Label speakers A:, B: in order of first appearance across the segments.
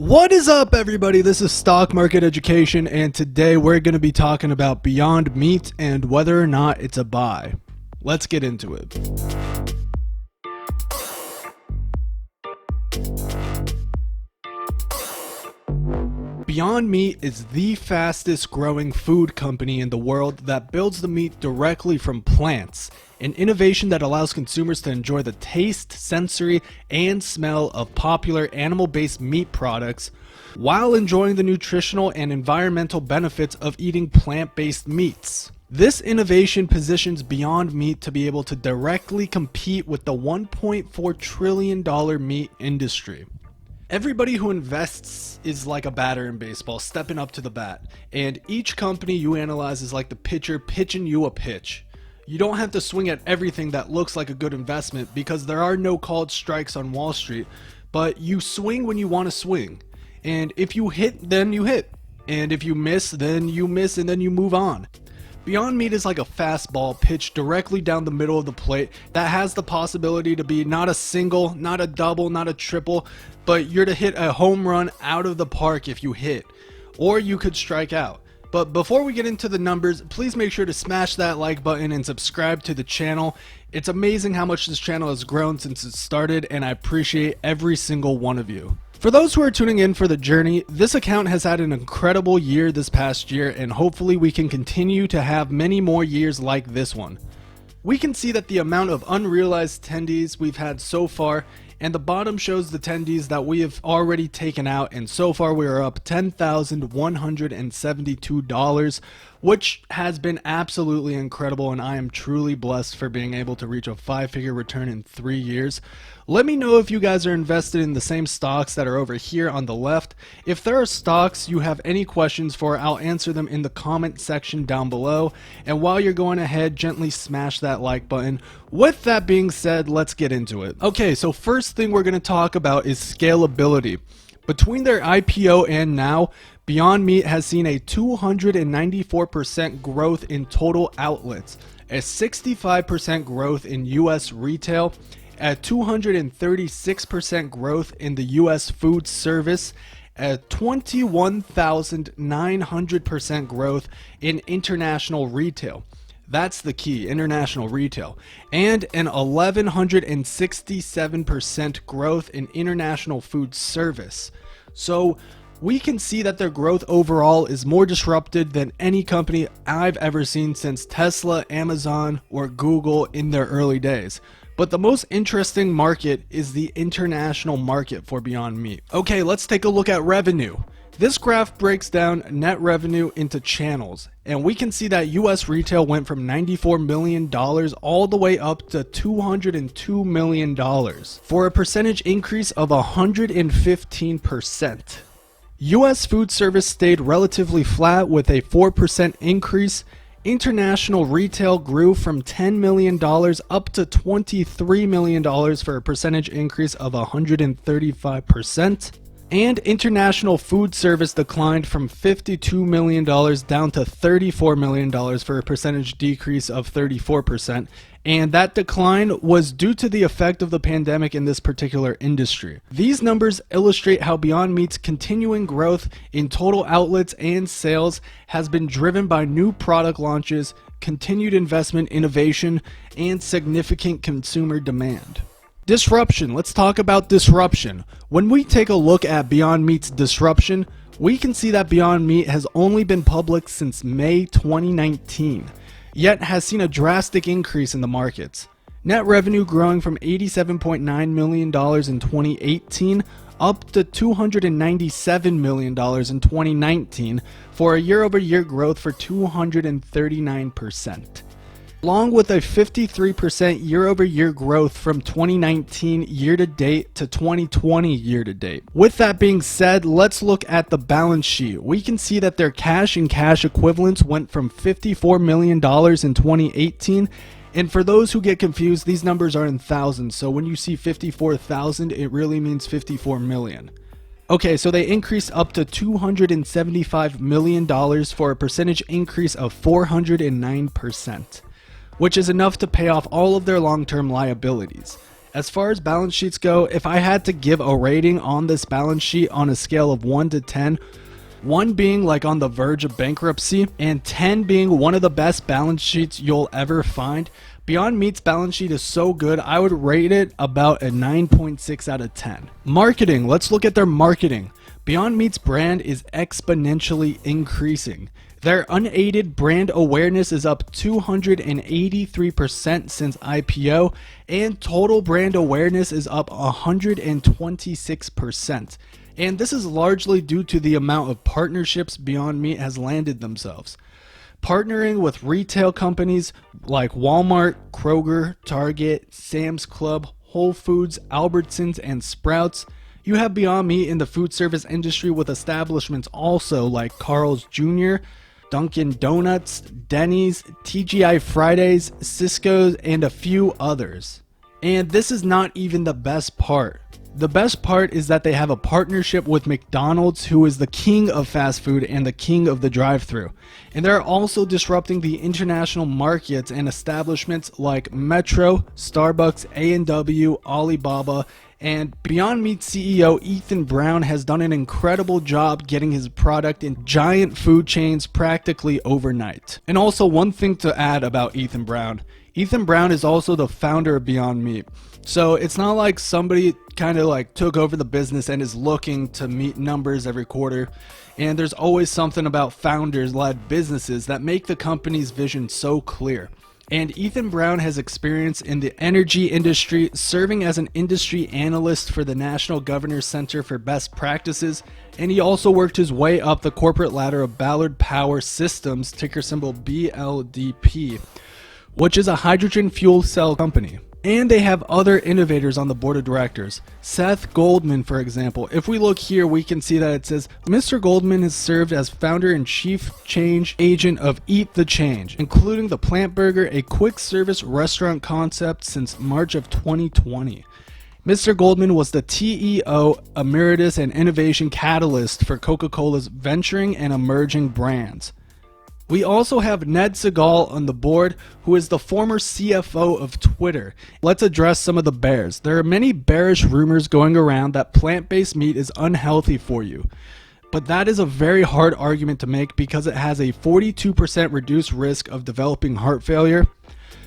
A: What is up, everybody? This is Stock Market Education, and today we're going to be talking about Beyond Meat and whether or not it's a buy. Let's get into it. Beyond Meat is the fastest growing food company in the world that builds the meat directly from plants, an innovation that allows consumers to enjoy the taste, sensory, and smell of popular animal-based meat products while enjoying the nutritional and environmental benefits of eating plant-based meats. This innovation positions Beyond Meat to be able to directly compete with the $1.4 trillion meat industry. Everybody who invests is like a batter in baseball, stepping up to the bat, and each company you analyze is like the pitcher pitching you a pitch. You don't have to swing at everything that looks like a good investment because there are no called strikes on Wall Street, but you swing when you want to swing. And if you hit, then you hit. And if you miss, then you miss, and then you move on. Beyond Meat is like a fastball pitched directly down the middle of the plate that has the possibility to be not a single, not a double, not a triple, but you're to hit a home run out of the park if you hit, or you could strike out. But before we get into the numbers, please make sure to smash that like button and subscribe to the channel. It's amazing how much this channel has grown since it started, and I appreciate every single one of you. For those who are tuning in for the journey, this account has had an incredible year this past year, and hopefully we can continue to have many more years like this one. We can see that the amount of unrealized tendies we've had so far, and the bottom shows the tendies that we have already taken out, and so far we are up $10,172, which has been absolutely incredible, and I am truly blessed for being able to reach a 5-figure return in 3 years. Let me know if you guys are invested in the same stocks that are over here on the left. If there are stocks you have any questions for, I'll answer them in the comment section down below. And while you're going ahead, gently smash that like button. With that being said, let's get into it. Okay, so first thing we're going to talk about is scalability. Between their IPO and now, Beyond Meat has seen a 294% growth in total outlets, a 65% growth in US retail, a 236% growth in the US food service, a 21,900% growth in international retail. That's the key, international retail, and an 1,167% growth in international food service. So we can see that their growth overall is more disrupted than any company I've ever seen since Tesla, Amazon, or Google in their early days. But the most interesting market is the international market for Beyond Meat. Okay, let's take a look at revenue. This graph breaks down net revenue into channels, and we can see that US retail went from $94 million all the way up to $202 million for a percentage increase of 115%. US food service stayed relatively flat with a 4% increase. International retail grew from $10 million up to $23 million for a percentage increase of 135%. And international food service declined from $52 million down to $34 million for a percentage decrease of 34%. And that decline was due to the effect of the pandemic in this particular industry. These numbers illustrate how Beyond Meat's continuing growth in total outlets and sales has been driven by new product launches, continued investment innovation, and significant consumer demand. Disruption. Let's talk about disruption. When we take a look at Beyond Meat's disruption, we can see that Beyond Meat has only been public since May 2019, yet has seen a drastic increase in the markets. Net revenue growing from $87.9 million in 2018 up to $297 million in 2019 for a year-over-year growth for 239%. Along with a 53% year-over-year growth from 2019 year-to-date to 2020 year-to-date. With that being said, let's look at the balance sheet. We can see that their cash and cash equivalents went from $54 million in 2018, and for those who get confused, these numbers are in thousands, so when you see 54,000, it really means 54 million. Okay, so they increased up to $275 million for a percentage increase of 409%. Which is enough to pay off all of their long-term liabilities. As far as balance sheets go, if I had to give a rating on this balance sheet on a scale of 1 to 10, 1 being like on the verge of bankruptcy and 10 being one of the best balance sheets you'll ever find, Beyond Meat's balance sheet is so good, I would rate it about a 9.6 out of 10. Marketing, let's look at their marketing. Beyond Meat's brand is exponentially increasing. Their unaided brand awareness is up 283% since IPO, and total brand awareness is up 126%. And this is largely due to the amount of partnerships Beyond Meat has landed themselves. Partnering with retail companies like Walmart, Kroger, Target, Sam's Club, Whole Foods, Albertsons, and Sprouts. You have Beyond Meat in the food service industry with establishments also like Carl's Jr., Dunkin' Donuts, Denny's, TGI Fridays, Cisco's, and a few others. And this is not even the best part. The best part is that they have a partnership with McDonald's, who is the king of fast food and the king of the drive-thru. And they're also disrupting the international markets and establishments like Metro, Starbucks, A&W, Alibaba, and Beyond Meat CEO Ethan Brown has done an incredible job getting his product in giant food chains practically overnight. And also, one thing to add about Ethan Brown is also the founder of Beyond Meat. So it's not like somebody kind of like took over the business and is looking to meet numbers every quarter. And there's always something about founder-led businesses that make the company's vision so clear. And Ethan Brown has experience in the energy industry, serving as an industry analyst for the National Governor's Center for Best Practices, and he also worked his way up the corporate ladder of Ballard Power Systems, ticker symbol BLDP, which is a hydrogen fuel cell company. And they have other innovators on the board of directors. Seth Goldman, for example. If we look here, we can see that it says, Mr. Goldman has served as founder and chief change agent of Eat the Change, including the Plant Burger, a quick service restaurant concept since March of 2020. Mr. Goldman was the TEO Emeritus and Innovation Catalyst for Coca-Cola's venturing and emerging brands. We also have Ned Segal on the board, who is the former CFO of Twitter. Let's address some of the bears. There are many bearish rumors going around that plant-based meat is unhealthy for you. But that is a very hard argument to make because it has a 42% reduced risk of developing heart failure.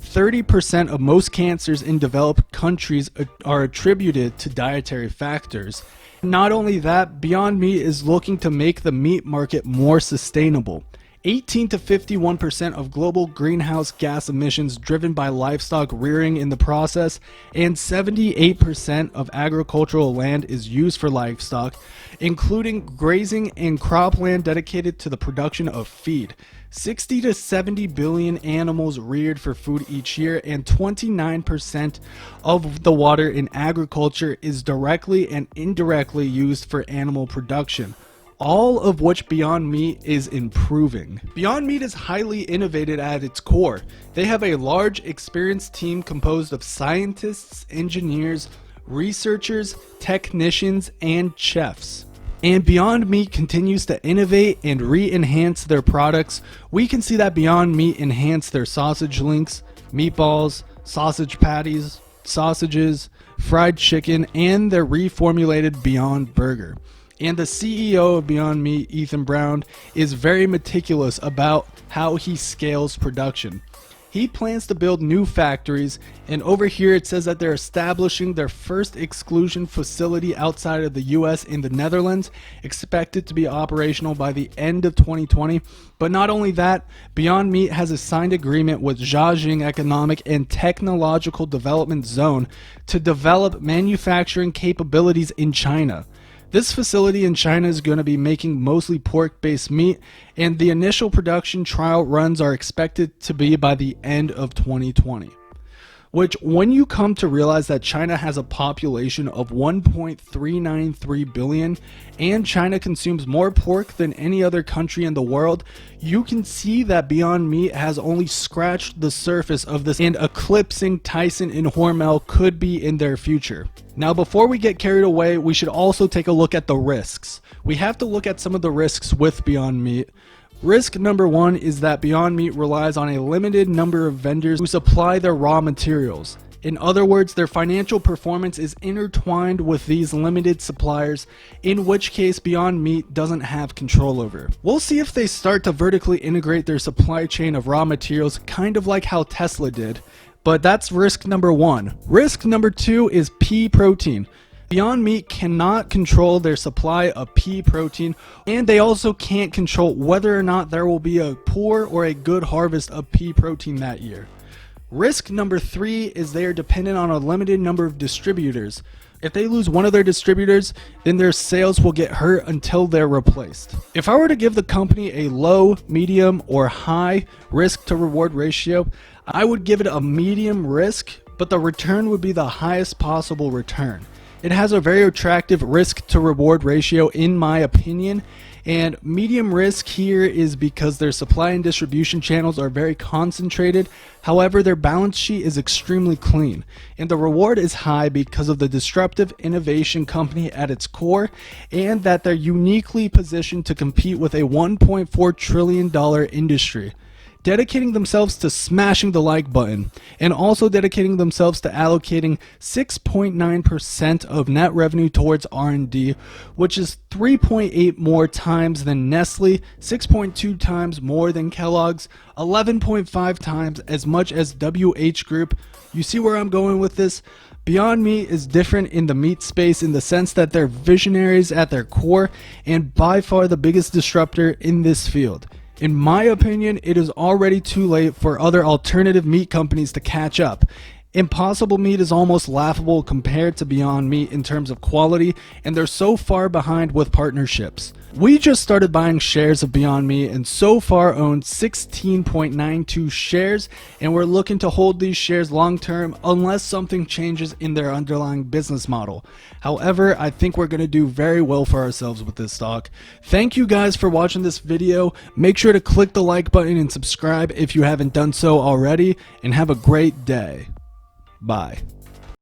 A: 30% of most cancers in developed countries are attributed to dietary factors. Not only that, Beyond Meat is looking to make the meat market more sustainable. 18 to 51% of global greenhouse gas emissions driven by livestock rearing in the process, and 78% of agricultural land is used for livestock, including grazing and cropland dedicated to the production of feed. 60 to 70 billion animals reared for food each year, and 29% of the water in agriculture is directly and indirectly used for animal production. All of which Beyond Meat is improving. Beyond Meat is highly innovative at its core. They have a large, experienced team composed of scientists, engineers, researchers, technicians, and chefs. And Beyond Meat continues to innovate and re-enhance their products. We can see that Beyond Meat enhanced their sausage links, meatballs, sausage patties, sausages, fried chicken, and their reformulated Beyond Burger. And the CEO of Beyond Meat, Ethan Brown, is very meticulous about how he scales production. He plans to build new factories, and over here it says that they're establishing their first exclusion facility outside of the US in the Netherlands, expected to be operational by the end of 2020. But not only that, Beyond Meat has a signed agreement with Jiaxing Economic and Technological Development Zone to develop manufacturing capabilities in China. This facility in China is going to be making mostly pork-based meat, and the initial production trial runs are expected to be by the end of 2020. Which, when you come to realize that China has a population of 1.393 billion and China consumes more pork than any other country in the world, you can see that Beyond Meat has only scratched the surface of this, and eclipsing Tyson and Hormel could be in their future. Now, before we get carried away, we should also take a look at the risks. We have to look at some of the risks with Beyond Meat. Risk number one is that Beyond Meat relies on a limited number of vendors who supply their raw materials. In other words, their financial performance is intertwined with these limited suppliers, in which case Beyond Meat doesn't have control over. We'll see if they start to vertically integrate their supply chain of raw materials, kind of like how Tesla did. But that's risk number one. Risk number two is pea protein. Beyond Meat cannot control their supply of pea protein, and they also can't control whether or not there will be a poor or a good harvest of pea protein that year. Risk number three is they are dependent on a limited number of distributors. If they lose one of their distributors, then their sales will get hurt until they're replaced. If I were to give the company a low, medium, or high risk to reward ratio, I would give it a medium risk, but the return would be the highest possible return. It has a very attractive risk to reward ratio in my opinion, and medium risk here is because their supply and distribution channels are very concentrated. However, their balance sheet is extremely clean, and the reward is high because of the disruptive innovation company at its core, and that they're uniquely positioned to compete with a $1.4 trillion industry. Dedicating themselves to smashing the like button, and also dedicating themselves to allocating 6.9% of net revenue towards R&D, which is 3.8 more times than Nestle, 6.2 times more than Kellogg's, 11.5 times as much as WH Group. You see where I'm going with this? Beyond Meat is different in the meat space in the sense that they're visionaries at their core and by far the biggest disruptor in this field. In my opinion, it is already too late for other alternative meat companies to catch up. Impossible Meat is almost laughable compared to Beyond Meat in terms of quality, and they're so far behind with partnerships. We just started buying shares of Beyond Meat and so far own 16.92 shares, and we're looking to hold these shares long term unless something changes in their underlying business model. However, I think we're going to do very well for ourselves with this stock. Thank you guys for watching this video. Make sure to click the like button and subscribe if you haven't done so already, and have a great day. Bye.